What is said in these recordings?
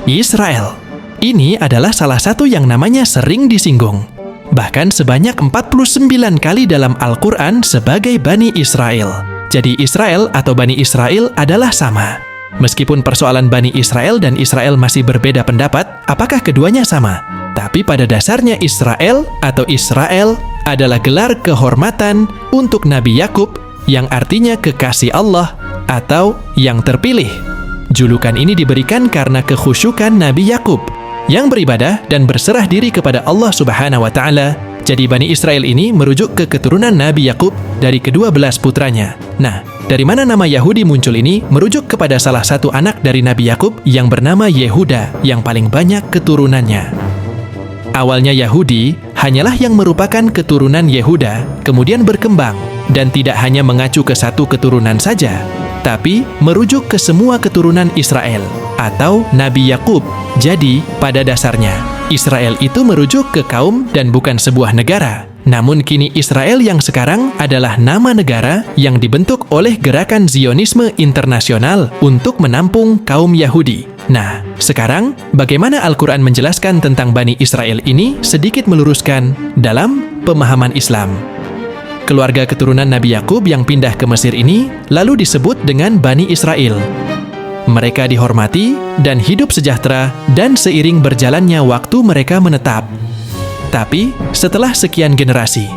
Israel. Ini adalah salah satu yang namanya sering disinggung. Bahkan sebanyak 49 kali dalam Al-Quran sebagai Bani Israel. Jadi Israel atau Bani Israel adalah sama. Meskipun persoalan Bani Israel dan Israel masih berbeda pendapat, apakah keduanya sama? Tapi pada dasarnya Israel atau Israel adalah gelar kehormatan untuk Nabi Yakub yang artinya kekasih Allah atau yang terpilih. Julukan ini diberikan karena kekhusyukan Nabi Yakub yang beribadah dan berserah diri kepada Allah Subhanahu wa Ta'ala. Jadi Bani Israel ini merujuk ke keturunan Nabi Yakub dari kedua belas putranya. Nah, dari mana nama Yahudi muncul ini merujuk kepada salah satu anak dari Nabi Yakub yang bernama Yehuda yang paling banyak keturunannya. Awalnya Yahudi hanyalah yang merupakan keturunan Yehuda, kemudian berkembang dan tidak hanya mengacu ke satu keturunan saja, tapi merujuk ke semua keturunan Israel atau Nabi Yakub. Jadi, pada dasarnya, Israel itu merujuk ke kaum dan bukan sebuah negara. Namun kini Israel yang sekarang adalah nama negara yang dibentuk oleh gerakan Zionisme internasional untuk menampung kaum Yahudi. Nah, sekarang bagaimana Al-Quran menjelaskan tentang Bani Israel ini sedikit meluruskan dalam pemahaman Islam. Keluarga keturunan Nabi Yakub yang pindah ke Mesir ini lalu disebut dengan Bani Israel. Mereka dihormati dan hidup sejahtera dan seiring berjalannya waktu mereka menetap. Tapi setelah sekian generasi.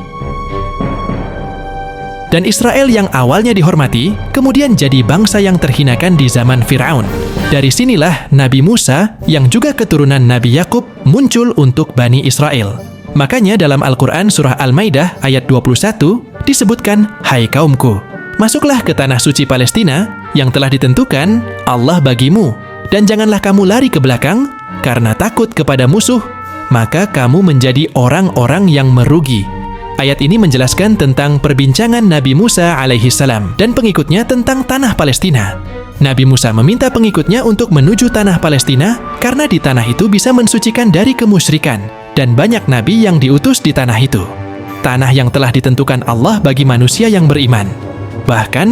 Dan Israel yang awalnya dihormati, kemudian jadi bangsa yang terhinakan di zaman Fir'aun. Dari sinilah Nabi Musa yang juga keturunan Nabi Yakub muncul untuk Bani Israel. Makanya dalam Al-Quran surah Al-Maidah ayat 21 disebutkan, "Hai kaumku, masuklah ke tanah suci Palestina yang telah ditentukan Allah bagimu, dan janganlah kamu lari ke belakang karena takut kepada musuh, maka kamu menjadi orang-orang yang merugi." Ayat ini menjelaskan tentang perbincangan Nabi Musa alaihi salam dan pengikutnya tentang tanah Palestina. Nabi Musa meminta pengikutnya untuk menuju tanah Palestina karena di tanah itu bisa mensucikan dari kemusyrikan, dan banyak nabi yang diutus di tanah itu. Tanah yang telah ditentukan Allah bagi manusia yang beriman. Bahkan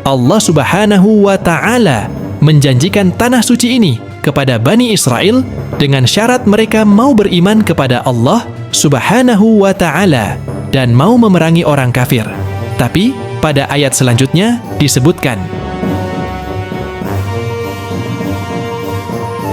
Allah Subhanahu wa Ta'ala menjanjikan tanah suci ini kepada Bani Israel dengan syarat mereka mau beriman kepada Allah Subhanahu wa Ta'ala dan mau memerangi orang kafir. Tapi pada ayat selanjutnya disebutkan,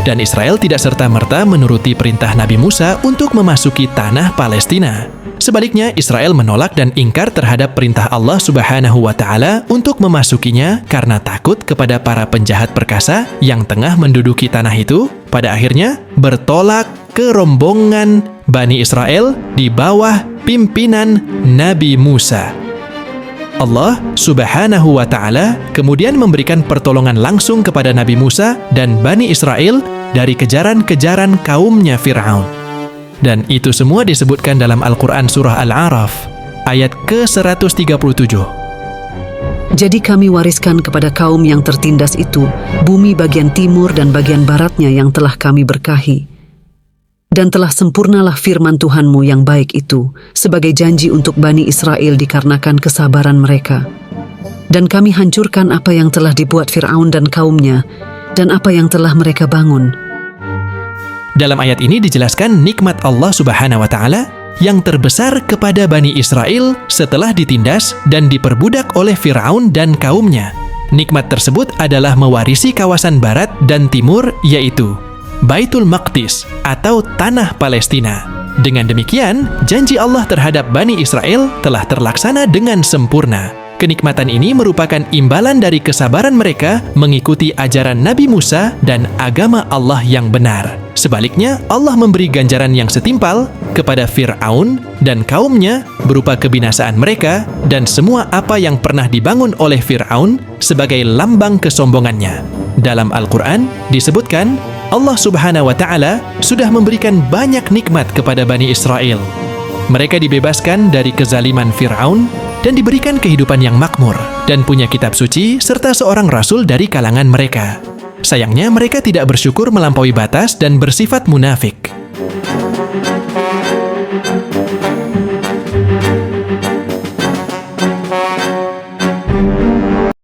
dan Israel tidak serta-merta menuruti perintah Nabi Musa untuk memasuki tanah Palestina. Sebaliknya, Israel menolak dan ingkar terhadap perintah Allah Subhanahu wa Ta'ala untuk memasukinya karena takut kepada para penjahat perkasa yang tengah menduduki tanah itu. Pada akhirnya, bertolak ke rombongan Bani Israel di bawah pimpinan Nabi Musa. Allah Subhanahu wa Ta'ala kemudian memberikan pertolongan langsung kepada Nabi Musa dan Bani Israel dari kejaran-kejaran kaumnya Fir'aun. Dan itu semua disebutkan dalam Al-Quran surah Al-A'raf, ayat ke-137. Jadi kami wariskan kepada kaum yang tertindas itu bumi bagian timur dan bagian baratnya yang telah kami berkahi. Dan telah sempurnalah firman Tuhanmu yang baik itu sebagai janji untuk Bani Israel dikarenakan kesabaran mereka. Dan kami hancurkan apa yang telah dibuat Fir'aun dan kaumnya dan apa yang telah mereka bangun. Dalam ayat ini dijelaskan nikmat Allah Subhanahu wa Ta'ala yang terbesar kepada Bani Israel setelah ditindas dan diperbudak oleh Fir'aun dan kaumnya. Nikmat tersebut adalah mewarisi kawasan barat dan timur, yaitu Baitul Maqdis atau Tanah Palestina. Dengan demikian, janji Allah terhadap Bani Israel telah terlaksana dengan sempurna. Kenikmatan ini merupakan imbalan dari kesabaran mereka mengikuti ajaran Nabi Musa dan agama Allah yang benar. Sebaliknya, Allah memberi ganjaran yang setimpal kepada Fir'aun dan kaumnya berupa kebinasaan mereka dan semua apa yang pernah dibangun oleh Fir'aun sebagai lambang kesombongannya. Dalam Al-Quran disebutkan, Allah Subhanahu wa Ta'ala sudah memberikan banyak nikmat kepada Bani Israel. Mereka dibebaskan dari kezaliman Fir'aun dan diberikan kehidupan yang makmur dan punya kitab suci serta seorang rasul dari kalangan mereka. Sayangnya mereka tidak bersyukur melampaui batas dan bersifat munafik.